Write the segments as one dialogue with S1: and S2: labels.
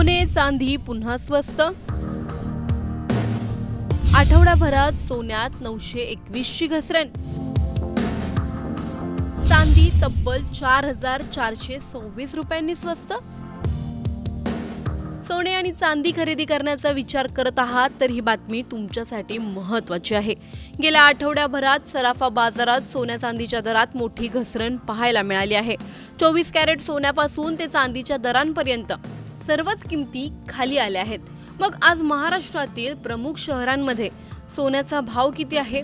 S1: सोने चांदी पुन्हा स्वस्त. आठवड्याभरात सोन्यात 921ची घसरण. चांदी तब्बल 4,426 रुपयांनी स्वस्त. सोने आणि चांदी खरेदी करण्याचा विचार करत आहात तर ही बातमी तुमच्यासाठी महत्त्वाची आहे. गेल्या आठवड्याभरात सराफा बाजारात सोन्या चांदीच्या दरात मोठी घसरण पाहायला मिळाली आहे. 24 कॅरेट सोन्यापासून ते चांदीच्या दरांपर्यंत सर्वच किमती खाली आल्या आहेत. मग आज महाराष्ट्रातील प्रमुख शहरांमध्ये सोन्याचा भाव किती आहे,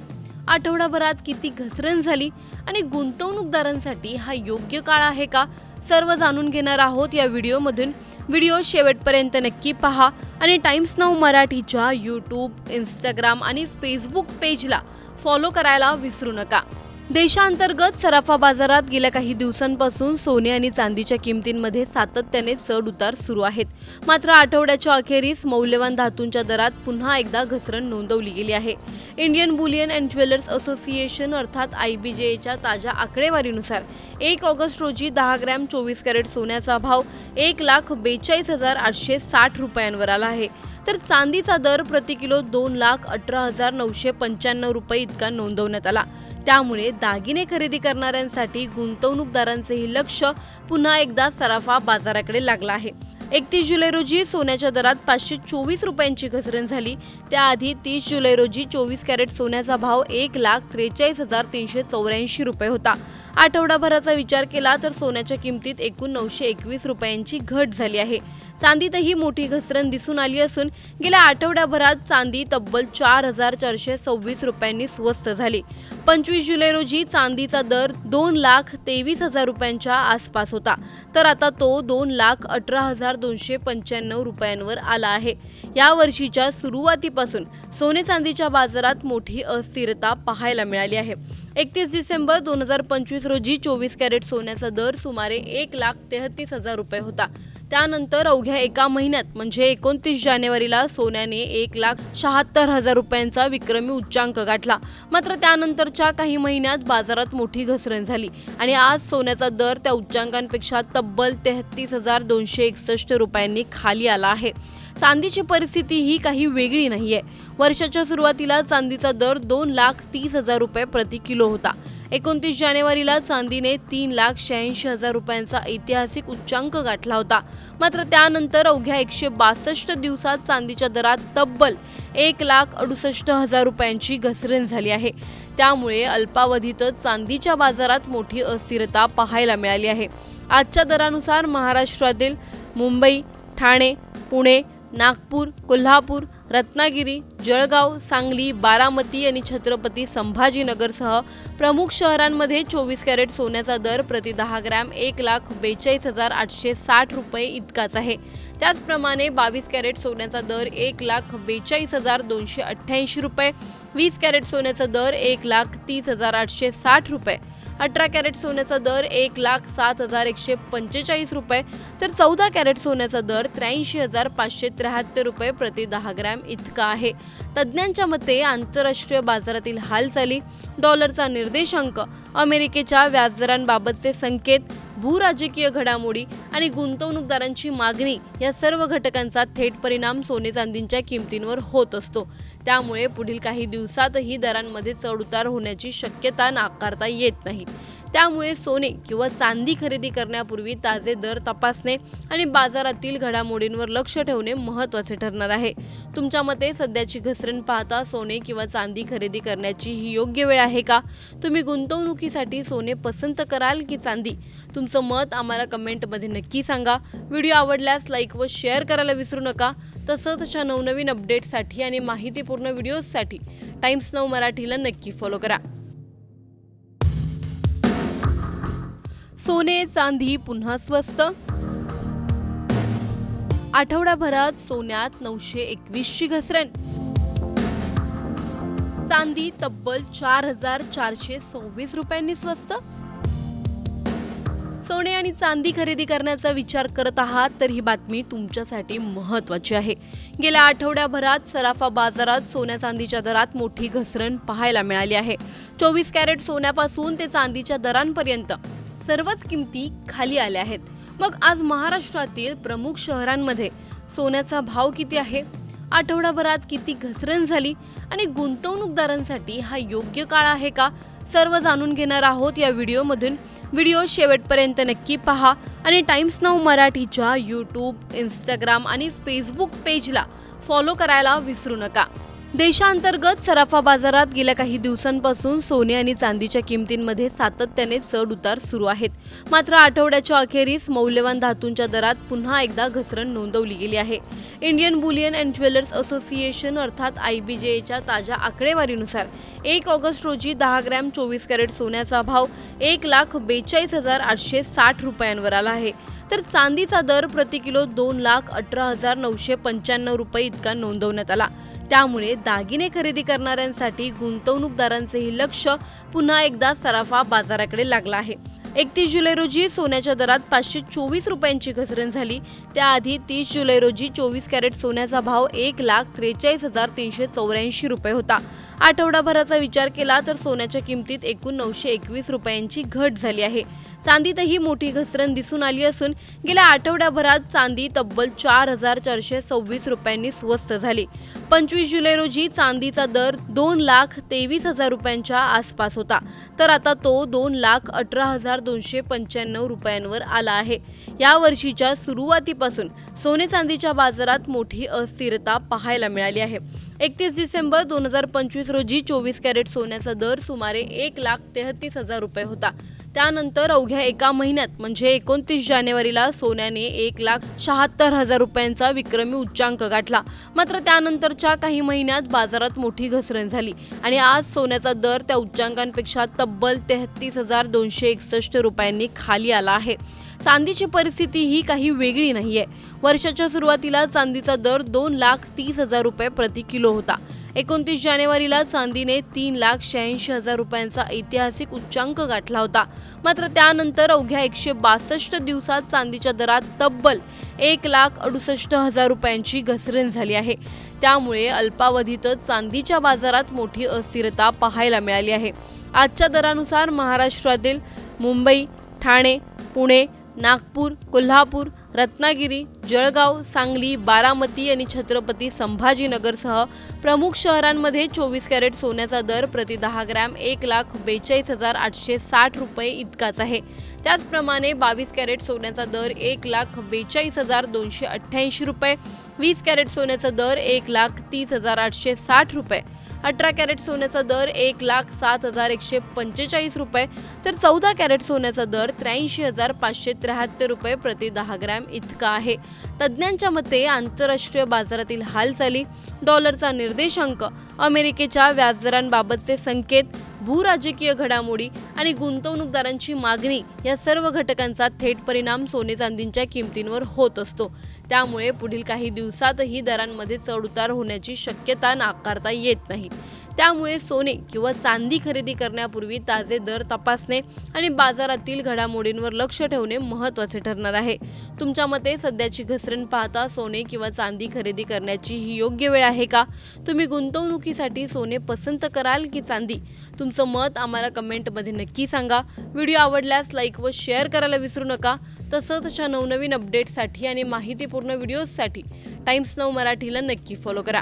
S1: आठवड्याभरात किती घसरण झाली आणि गुंतवणूकदारांसाठी हा योग्य काळ आहे का, सर्व जाणून घेणार आहोत या व्हिडिओमधून. व्हिडिओ शेवटपर्यंत नक्की पहा आणि टाइम्स नाऊ मराठीच्या यूट्यूब, इंस्टाग्राम आणि फेसबुक पेजला फॉलो करायला विसरू नका. देशांतर्गत सराफा बाजारात गेल्या काही दिवसांपासून सोने आणि चांदीच्या किमतींमध्ये सातत्याने चढ उतार सुरू आहेत. मात्र आठवड्याच्या अखेरीस मौल्यवान धातूंच्या दरात पुन्हा एकदा घसरण नोंदवली गेली आहे. Indian Boolean and jewellers association अर्थात IBJच्या ताज्या आकडेवारीनुसार 1 ऑगस्ट रोजी 10 ग्रॅम 24 कॅरेट सोन्याचा भाव 1,42,860 रुपयांवर आला आहे. तर चांदीचा दर प्रति किलो 2,18,995 रुपये इतका नोंदवण्यात आला. त्यामुळे दागिने खरेदी करणाऱ्यांसाठी गुंतवणूकदारांचेही लक्ष पुन्हा एकदा सराफा बाजाराकडे लागला आहे. 31 जुलै रोजी सोन्याच्या दरात 524 रुपयांची घसरण झाली. त्याआधी 30 जुलै रोजी 24 कॅरेट सोन्याचा भाव 1,43,384 रुपये होता. आठवडाभराचा विचार केला तर सोन्याच्या किमतीत एकूण 921 रुपयांची घट झाली आहे. चांदीतही मोठी घसरण दिसून आली असून गेल्या आठवड्याभरात चांदी तब्बल 4,426 रुपयांनी स्वस्त झाली. 25 जुलै रोजी चांदीचा दर 2,23,000 रुपयांच्या आसपास होता, तर आता तो 2,18,295 रुपयांवर आला आहे. या वर्षीच्या सुरुवातीपासून सोने चांदीच्या बाजारात मोठी अस्थिरता पाहायला मिळाली आहे. 31 डिसेंबर 2025 रोजी 24 कॅरेट सोन्याचा दर सुमारे 1,33,000 रुपये होता. त्यानंतर अवघ्या एका महिन्यात म्हणजे 29 जानेवारीला सोन्याने 1,76,000 रुपयांचा विक्रमी उच्चांक गाठला. मात्र त्यानंतरच्या काही महिन्यात बाजारात मोठी घसरण झाली आणि आज सोन्याचा दर त्या उच्चांकांपेक्षा तब्बल 33,261 रुपयांनी खाली आला आहे. चांदीची परिस्थिती ही काही वेगळी नाहीये. वर्षाच्या सुरुवातीला चांदीचा दर 2,30,000 रुपये प्रति किलो होता. 29 जानेवारीला चांदीने 3,86,000 रुपयांचा ऐतिहासिक उच्चांक गाठला होता. मात्र त्यानंतर अवघ्या 162 दिवसात चांदीच्या दरात तब्बल 1,68,000 रुपयांची घसरण झाली आहे. त्यामुळे अल्पावधीतच चांदीच्या बाजारात मोठी अस्थिरता पाहायला मिळाली आहे. आजच्या दरानुसार महाराष्ट्रातील मुंबई, ठाणे, पुणे, नागपूर, कोल्हापूर, रत्नागिरी, जळगाव, सांगली, बारामती आणि छत्रपती संभाजीनगरसह प्रमुख शहरांमध्ये 24 कॅरेट सोन्याचा दर प्रति 10 ग्रॅम 1,42,860 रुपये इतकाच आहे. त्याचप्रमाणे 22 कॅरेट सोन्याचा दर 1,42,288 रुपये, 20 कॅरेट सोन्याचा दर 1,30,860 रुपये, 18 कॅरेट सोन्याचा दर 1,07,145 रुपये, तर 14 कॅरेट सोन्याचा दर 83,573 रुपये प्रति 10 ग्रॅम इतका आहे. तज्ज्ञांच्या मते आंतरराष्ट्रीय बाजारातील हालचाली, डॉलरचा निर्देशांक, अमेरिकेच्या व्याजदरांबाबतचे संकेत, भूराजकीय घडामोडी आणि गुंतवणूकदारांची मागणी या सर्व घटकांचा थेट परिणाम सोने चांदीच्या किमतींवर होत असतो. त्यामुळे पुढील काही दिवसातही दरांमध्ये चढउतार होण्याची शक्यता नाकारता येत नाही. त्यामुळे सोने किंवा चांदी खरेदी करण्यापूर्वी ताजे दर तपासणे आणि बाजारातील घडामोडींवर लक्ष ठेवणे महत्त्वाचे ठरणार आहे. तुमच्या मते सध्याची घसरण पाहता सोने किंवा चांदी खरेदी करण्याची ही योग्य वेळ आहे का? तुम्ही गुंतवणुकीसाठी सोने पसंत कराल की चांदी? तुमचं मत आम्हाला कमेंटमध्ये नक्की सांगा. व्हिडिओ आवडल्यास लाईक व शेअर करायला विसरू नका. तसंच अशा नवनवीन अपडेट्ससाठी आणि माहितीपूर्ण व्हिडिओजसाठी टाइम्स नाऊ मराठीला नक्की फॉलो करा. सोने चांदी पुन्हा स्वस्त. आठवड्याभरात सोन्यात 921ची घसरण. चांदी तब्बल 4,426 रुपयांनी स्वस्त. सोने आणि चांदी खरेदी करण्याचा विचार करत आहात तर ही बातमी तुमच्यासाठी महत्त्वाची आहे. गेल्या आठवड्याभरात सराफा बाजारात सोन्या चांदीच्या दरात मोठी घसरण पाहायला मिळाली आहे. 24 कॅरेट सोन्यापासून ते चांदीच्या दरांपर्यंत सर्वच किमती खाली आल्या आहेत. मग आज महाराष्ट्रातील प्रमुख शहरांमध्ये सोन्याचा भाव किती आहे, आठवडाभरात किती घसरण झाली आणि गुंतवणूकदारांसाठी हा योग्य काळ आहे का, सर्व जाणून घेणार आहोत या व्हिडिओमधून. व्हिडिओ शेवटपर्यंत नक्की पहा आणि टाइम्स नाऊ मराठीच्या यूट्यूब, इंस्टाग्राम आणि फेसबुक पेजला फॉलो करायला विसरू नका. देशांतर्गत सराफा बाजारात गेल्या काही दिवसांपासून सोने आणि चांदीच्या किमतींमध्ये सातत्याने चढ उतार सुरू आहेत. मात्र आठवड्याच्या अखेरीस मौल्यवान धातूंच्या दरात पुन्हा एकदा घसरण नोंदवली गेली आहे. Indian Boolean and jewellers association अर्थात IBJच्या ताज्या आकडेवारीनुसार 1 ऑगस्ट रोजी 10 ग्रॅम 24 कॅरेट सोन्याचा भाव 1,42,860 रुपयांवर आला आहे. तर चांदीचा दर प्रति किलो 2,18,995 रुपये इतका नोंदवण्यात आला. त्यामुळे दागिने खरेदी करणाऱ्यांसाठी गुंतवणूकदारांचेही लक्ष पुन्हा एकदा सराफा बाजाराकडे लागला आहे. 31 जुलै रोजी सोन्याच्या दरात 524 रुपयांची घसरण झाली. त्याआधी 30 जुलै रोजी 24 कॅरेट सोन्याचा भाव 1,43,384 रुपये होता. आठवडाभराचा विचार केला तर सोन्याच्या किमतीत एकूण 921 रुपयांची घट झाली आहे. चांदीतही मोठी घसरण दिसून आली असून गेल्या आठवड्याभरात चांदी तब्बल 4,426 रुपयांनी स्वस्त झाली. 25 जुलै रोजी चांदीचा दर 2,23,000 रुपयांच्या आसपास होता, तर आता तो 2,18,295 रुपयांवर आला आहे. या वर्षीच्या सुरुवातीपासून सोने चांदीच्या बाजारात मोठी अस्थिरता पाहायला मिळाली आहे. 31 डिसेंबर 2025 रोजी 24 कॅरेट सोन्याचा दर सुमारे 1,33,000 रुपये होता. त्यानंतर अवघ्या एका महिन्यात म्हणजे 29 जानेवारीला सोन्याने 1,76,000 रुपयांचा विक्रमी उच्चांक गाठला. मात्र त्यानंतरच्या काही महिन्यात बाजारात मोठी घसरण झाली आणि आज सोन्याचा दर त्या उच्चांकांपेक्षा तब्बल 33,261 रुपयांनी खाली आला आहे. चांदीची परिस्थिती ही काही वेगळी नाहीये. वर्षाच्या सुरुवातीला चांदीचा दर 2,30,000 रुपये प्रति किलो होता. 29 जानेवारीला चांदीने 3,86,000 रुपयांचा ऐतिहासिक उच्चांक गाठला होता. मात्र त्यानंतर अवघ्या 162 दिवसात चांदीच्या दरात तब्बल 1,68,000 रुपयांची घसरण झाली आहे. त्यामुळे अल्पावधीतच चांदीच्या बाजारात मोठी अस्थिरता पाहायला मिळाली आहे. आजच्या दरानुसार महाराष्ट्रातील मुंबई, ठाणे, पुणे, नागपूर, कोल्हापूर, रत्नागिरी, जळगाव, सांगली, बारामती आणि छत्रपती संभाजीनगरसह प्रमुख शहरांमध्ये 24 कॅरेट सोन्याचा दर प्रति 10 ग्रॅम 1,42,860 रुपये इतकाच आहे. त्याचप्रमाणे 22 कॅरेट सोन्याचा दर 1,42,288 रुपये, 20 कॅरेट सोन्याचा दर 1,30,860 रुपये, 18 कॅरेट सोन्याचा दर 1,07,145 रुपये, तर 14 कॅरेट सोन्याचा दर 83,573 रुपये प्रति 10 ग्रॅम इतका आहे. तज्ज्ञांच्या मते आंतरराष्ट्रीय बाजारातील हालचाली, डॉलरचा निर्देशांक, अमेरिकेच्या व्याजदरांबाबतचे संकेत, भूराजकीय घडामोडी आणि गुंतवणूकदारांची मागणी या सर्व घटकांचा थेट परिणाम सोने चांदीच्या किमतींवर होत असतो. त्यामुळे पुढील काही दिवसातही दरांमध्ये चढउतार होण्याची शक्यता नाकारता येत नाही. त्यामुळे सोने किंवा चांदी खरेदी करण्यापूर्वी ताजे दर तपासणे आणि बाजारातील घडामोडींवर लक्ष ठेवणे महत्त्वाचे ठरणार आहे. तुमच्या मते सध्याची घसरण पाहता सोने किंवा चांदी खरेदी करण्याची ही योग्य वेळ आहे का? तुम्ही गुंतवणुकीसाठी सोने पसंत कराल की चांदी? तुमचं मत आम्हाला कमेंटमध्ये नक्की सांगा. व्हिडिओ आवडल्यास लाईक व शेअर करायला विसरू नका. तसंच अशा नवनवीन अपडेट्ससाठी आणि माहितीपूर्ण व्हिडिओजसाठी टाइम्स नाऊ मराठीला नक्की फॉलो करा.